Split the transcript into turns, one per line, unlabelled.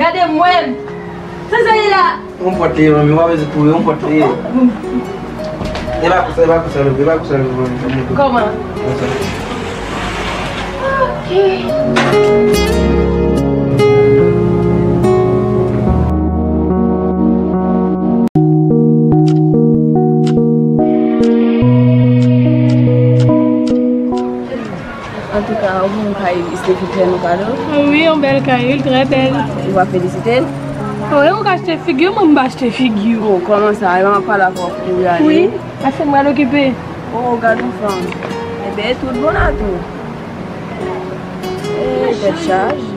Regardez-moi. C'est ça là.
Un portrait, mais moi je trouve un portrait. Il va coucher.
Comment? Ok.
En tout cas, on va féliciter nos cadeaux.
Oui, un bel cahier, très belle.
On va féliciter.
Oui, on va acheter figure, moi, on va acheter figure.
Oh, comment ça? Elle m'a pas la pour y aller.
Oui, fais-moi l'occuper.
Oh, regarde une femme. Eh bien, tout bon à tout. Et telle charge.